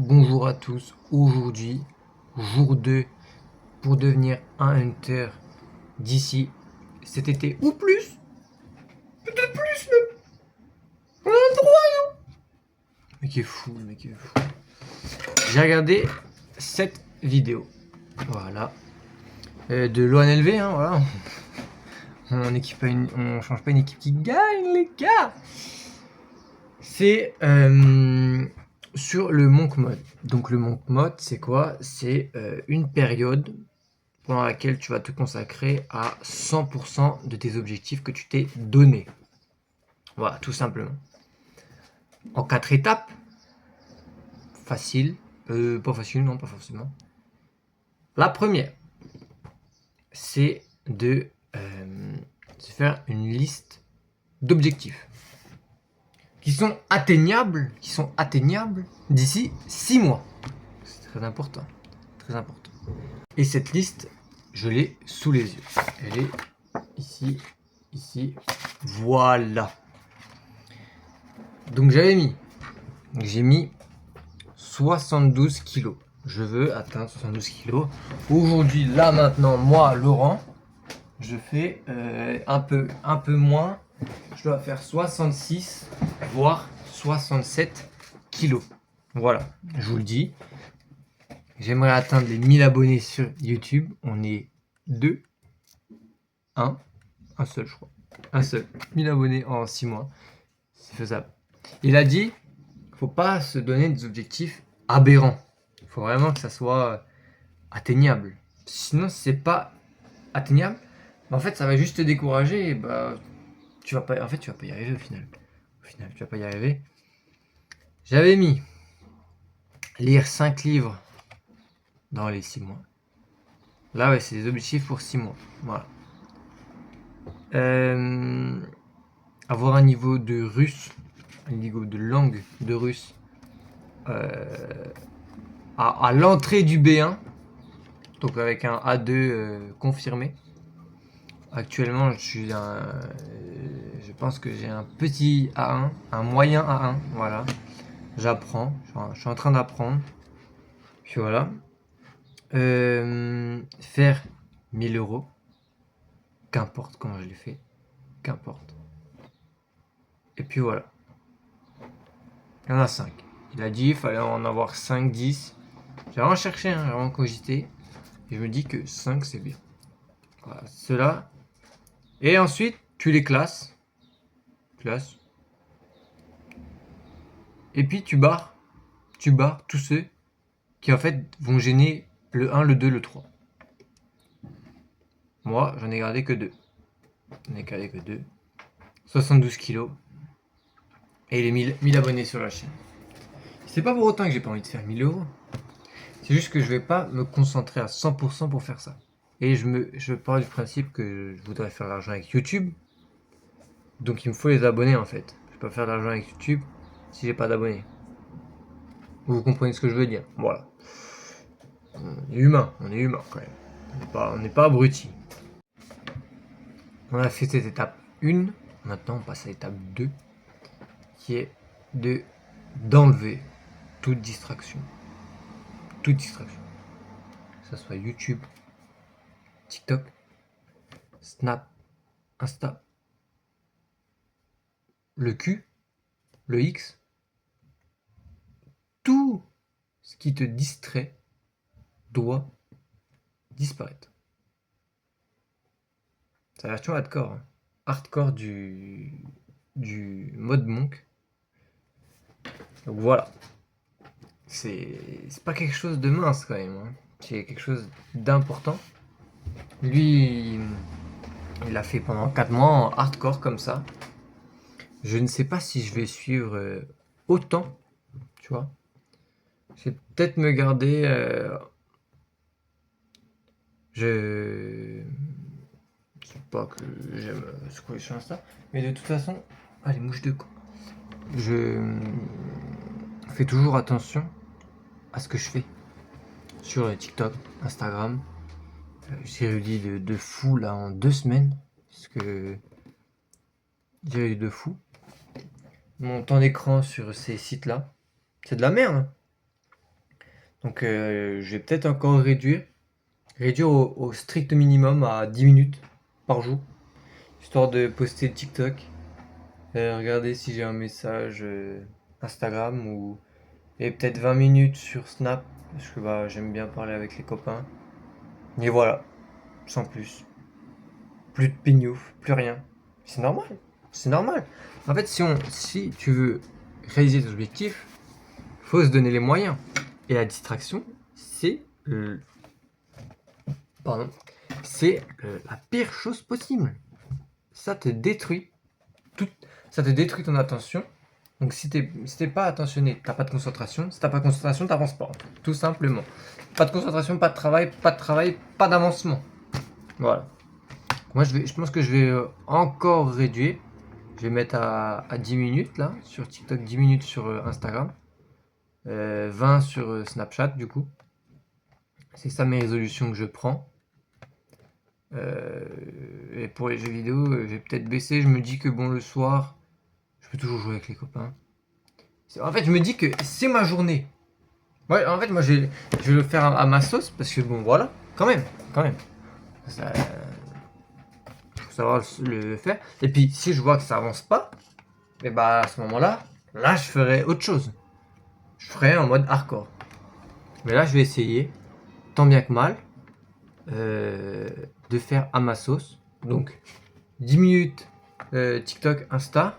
Bonjour à tous, aujourd'hui, jour 2 pour devenir un hunter d'ici cet été ou plus, peut-être plus même. On a le droit, non? Mais qui est fou, le mec est fou. J'ai regardé cette vidéo, voilà, de l'ONLV, hein, voilà. On change pas une équipe qui gagne, les gars. C'est sur le monk mode. Donc le monk mode, c'est quoi? C'est une période pendant laquelle tu vas te consacrer à 100% de tes objectifs que tu t'es donné. Voilà, tout simplement. En 4 étapes. Facile. Pas facile, non, pas forcément. La première, c'est de se faire une liste d'objectifs qui sont atteignables d'ici 6 mois. C'est très important. Très important. Et cette liste, je l'ai sous les yeux. Elle est ici. Voilà. Donc j'ai mis 72 kilos. Je veux atteindre 72 kilos. Aujourd'hui, là maintenant, moi, Laurent, je fais un peu moins. Je dois faire 66, voire 67 kilos. Voilà, je vous le dis. J'aimerais atteindre les 1000 abonnés sur YouTube. On est 2, un seul, je crois. Un seul. 1000 abonnés en 6 mois. C'est faisable. Il a dit, faut pas se donner des objectifs aberrants. Il faut vraiment que ça soit atteignable. Sinon, si c'est pas atteignable, bah en fait, ça va juste te décourager et bah tu vas pas y arriver au final. Tu vas pas y arriver. J'avais mis lire 5 livres dans les 6 mois. Là, ouais, c'est des objectifs pour 6 mois. Voilà. Avoir un niveau de russe, un niveau de langue de russe à l'entrée du B1, donc avec un A2 confirmé. Actuellement, je pense que j'ai un petit A1, un moyen A1, voilà. J'apprends, je suis en train d'apprendre. Puis voilà. Faire 1000 euros, qu'importe comment je l'ai fait, qu'importe. Et puis voilà. Il y en a 5. Il a dit il fallait en avoir 5, 10. J'ai vraiment cherché, j'ai vraiment cogité. Et je me dis que 5 c'est bien. Voilà, ceux-là. Et ensuite, tu les classes. Et puis tu barres tous ceux qui en fait vont gêner le 1, le 2, le 3. Moi, j'en ai gardé que 2. 72 kilos. Et les 1000 abonnés sur la chaîne. C'est pas pour autant que j'ai pas envie de faire 1000 euros. C'est juste que je vais pas me concentrer à 100% pour faire ça. Et je pars du principe que je voudrais faire l'argent avec YouTube. Donc il me faut les abonnés en fait. Je peux pas faire de l'argent avec YouTube si j'ai pas d'abonnés. Vous comprenez ce que je veux dire? Voilà. On est humain quand même. On n'est pas abruti. On a fait cette étape 1. Maintenant on passe à l'étape 2. Qui est d'enlever toute distraction. Que ce soit YouTube, TikTok, Snap, Insta, le Q, le X, tout ce qui te distrait doit disparaître. C'est la version hardcore. Hein. Hardcore du mode monk. Donc voilà. C'est pas quelque chose de mince quand même. Hein. C'est quelque chose d'important. Lui, il a fait pendant 4 mois en hardcore comme ça. Je ne sais pas si je vais suivre autant, tu vois. Je vais peut-être me garder. Je sais pas que j'aime scroller sur Insta, mais de toute façon, ah les mouches de con. Je fais toujours attention à ce que je fais sur TikTok, Instagram. J'ai réduit de fou là en 2 semaines, parce que j'ai réduit de fou. Mon temps d'écran sur ces sites-là, c'est de la merde. Donc je vais peut-être encore réduire au strict minimum à 10 minutes par jour, histoire de poster le TikTok, regarder si j'ai un message Instagram et peut-être 20 minutes sur Snap, parce que bah, j'aime bien parler avec les copains. Et voilà, sans plus. Plus de pignouf, plus rien. C'est normal. C'est normal. En fait, si tu veux réaliser tes objectifs, faut se donner les moyens. Et la distraction, pardon, c'est la pire chose possible. Ça te détruit. Tout, ça te détruit ton attention. Donc si t'es pas attentionné, t'as pas de concentration. Si t'as pas de concentration, t'avances pas. Tout simplement. Pas de concentration, pas de travail, pas d'avancement. Voilà. Moi, je pense que je vais encore réduire. Je vais mettre à 10 minutes là, sur TikTok, 10 minutes sur Instagram, 20 sur Snapchat du coup. C'est ça mes résolutions que je prends. Et pour les jeux vidéo, je vais peut-être baisser. Je me dis que bon, le soir, je peux toujours jouer avec les copains. En fait, je me dis que c'est ma journée. Ouais, en fait, moi, je vais le faire à ma sauce parce que bon, voilà, quand même, quand même. Ça, faut savoir le faire. Et puis, si je vois que ça avance pas, et bah à ce moment-là, là, je ferai autre chose. Je ferai en mode hardcore. Mais là, je vais essayer, tant bien que mal, de faire à ma sauce. Donc, 10 minutes TikTok, Insta,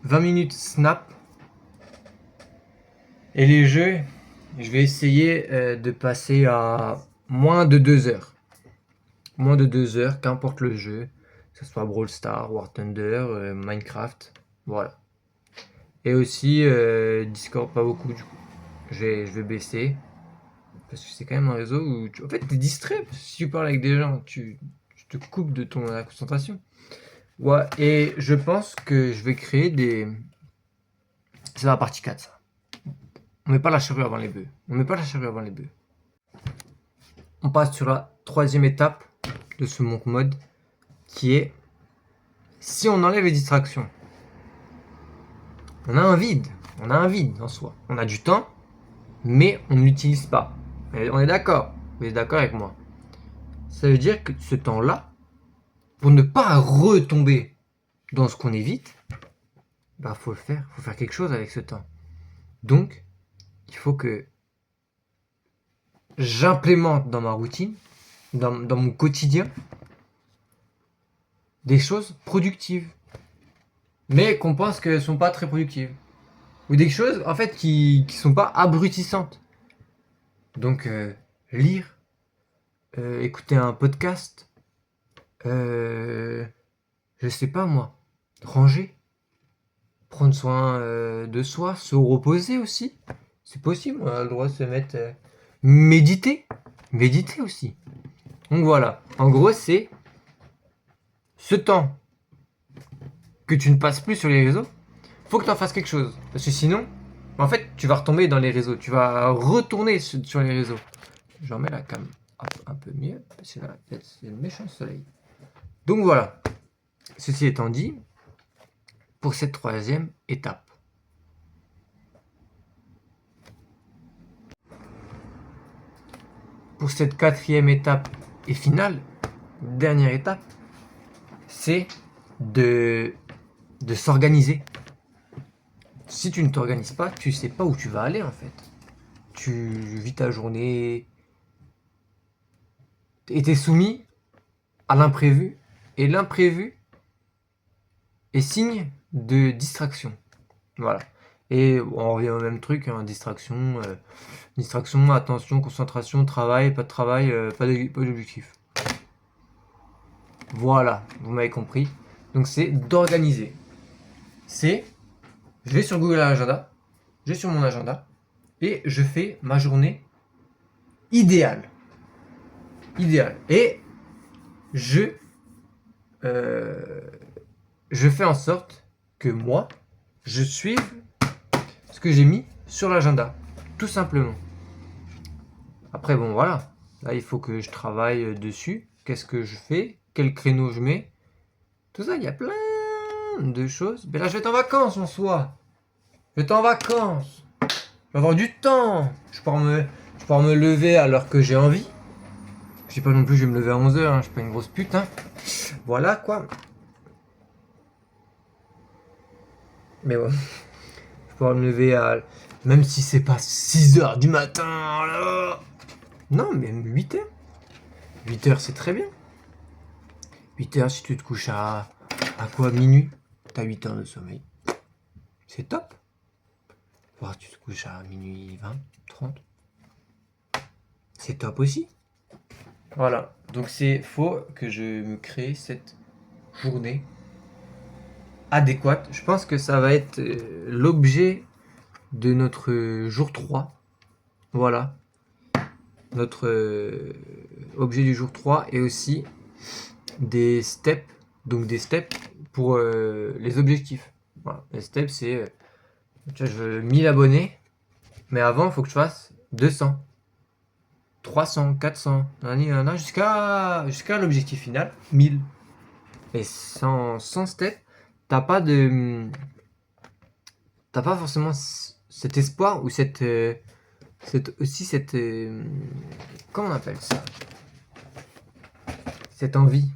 20 minutes Snap. Et les jeux, je vais essayer de passer à moins de 2 heures. Moins de 2 heures, qu'importe le jeu. Que ce soit Brawl Stars, War Thunder, Minecraft. Voilà. Et aussi Discord, pas beaucoup du coup. Je vais baisser. Parce que c'est quand même un réseau où en fait, t'es distrait. Si tu parles avec des gens, tu te coupes de ton concentration. Ouais, et je pense que je vais créer des. C'est la partie 4, ça. On met pas la charrue avant les bœufs. On met pas la charrue avant les bœufs. On passe sur la troisième étape de ce monk mode qui est si on enlève les distractions. On a un vide. On a un vide en soi. On a du temps, mais on ne l'utilise pas. Et on est d'accord. Vous êtes d'accord avec moi? Ça veut dire que ce temps-là, pour ne pas retomber dans ce qu'on évite, bah faut le faire. Faut faire quelque chose avec ce temps. Donc, il faut que j'implémente dans ma routine, dans mon quotidien, des choses productives. Mais qu'on pense qu'elles sont pas très productives. Ou des choses, en fait, qui sont pas abrutissantes. Donc, lire, écouter un podcast, je sais pas moi, ranger, prendre soin de soi, se reposer aussi. C'est possible, on a le droit de se mettre... méditer aussi. Donc voilà, en gros c'est ce temps que tu ne passes plus sur les réseaux, faut que tu en fasses quelque chose. Parce que sinon, en fait, tu vas retomber dans les réseaux, tu vas retourner sur les réseaux. Je remets la cam un peu mieux, parce que là, c'est le méchant soleil. Donc voilà, ceci étant dit, pour cette troisième étape. Pour cette quatrième étape et finale, dernière étape, c'est de s'organiser. Si tu ne t'organises pas, tu sais pas où tu vas aller en fait. Tu vis ta journée et t'es soumis à l'imprévu. Et l'imprévu est signe de distraction. Voilà. Et on revient au même truc, hein, distraction, attention, concentration, travail, pas de travail, pas d'objectif. Voilà, vous m'avez compris. Donc c'est d'organiser. C'est, je vais sur Google Agenda, je vais sur mon agenda, et je fais ma journée idéale. Idéale. Et je fais en sorte que moi, je suive ce que j'ai mis sur l'agenda. Tout simplement. Après, bon, voilà. Là, il faut que je travaille dessus. Qu'est-ce que je fais? Quel créneau je mets? Tout ça, il y a plein de choses. Mais là, je vais être en vacances en soi. Je vais être en vacances. vais avoir du temps. Je vais pouvoir me lever à l'heure que j'ai envie. Je dis pas non plus je vais me lever à 11h, hein, je suis pas une grosse pute. Hein. Voilà quoi. Mais bon, je vais pouvoir me lever à... Même si c'est pas 6h du matin. Là. Non, même 8h. 8h c'est très bien. 8h si tu te couches à quoi, minuit, t'as 8 heures de sommeil. C'est top. Voire tu te couches à minuit 20, 30. C'est top aussi. Voilà, donc c'est faut que je me crée cette journée adéquate. Je pense que ça va être l'objet de notre jour 3. Voilà. Notre objet du jour 3 et aussi des steps. Donc des steps pour les objectifs. Voilà. Les steps c'est, tu vois, je veux 1000 abonnés. Mais avant, il faut que je fasse 200. 300, 400, jusqu'à l'objectif final, 1000. Et sans step, t'as pas forcément cet espoir ou comment on appelle ça? Cette envie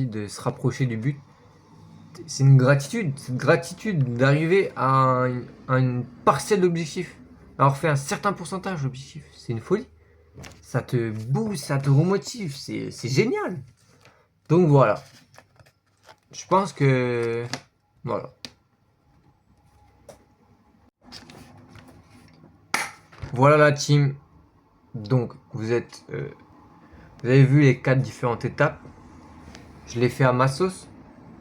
de se rapprocher du but. C'est une gratitude, cette gratitude d'arriver à une partielle d'objectif. Alors fait un certain pourcentage d'objectif, c'est une folie. Ça te booste, ça te remotive, c'est génial. Donc voilà. Je pense que... Voilà. Voilà la team. Donc vous avez vu les 4 différentes étapes. Je l'ai fait à ma sauce.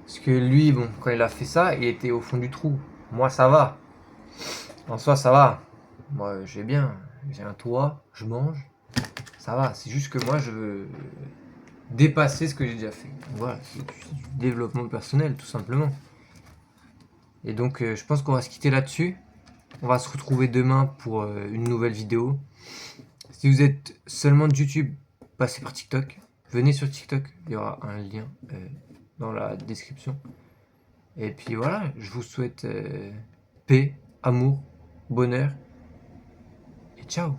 Parce que lui, bon, quand il a fait ça, il était au fond du trou. Moi ça va. En soi ça va. Moi j'ai bien. J'ai un toit, je mange. Ça va. C'est juste que moi je veux dépasser ce que j'ai déjà fait. Voilà, c'est du développement personnel tout simplement. Et donc je pense qu'on va se quitter là-dessus. On va se retrouver demain pour une nouvelle vidéo. Si vous êtes seulement de YouTube, passez par TikTok. Venez sur TikTok, il y aura un lien dans la description. Et puis voilà, je vous souhaite paix, amour, bonheur et ciao.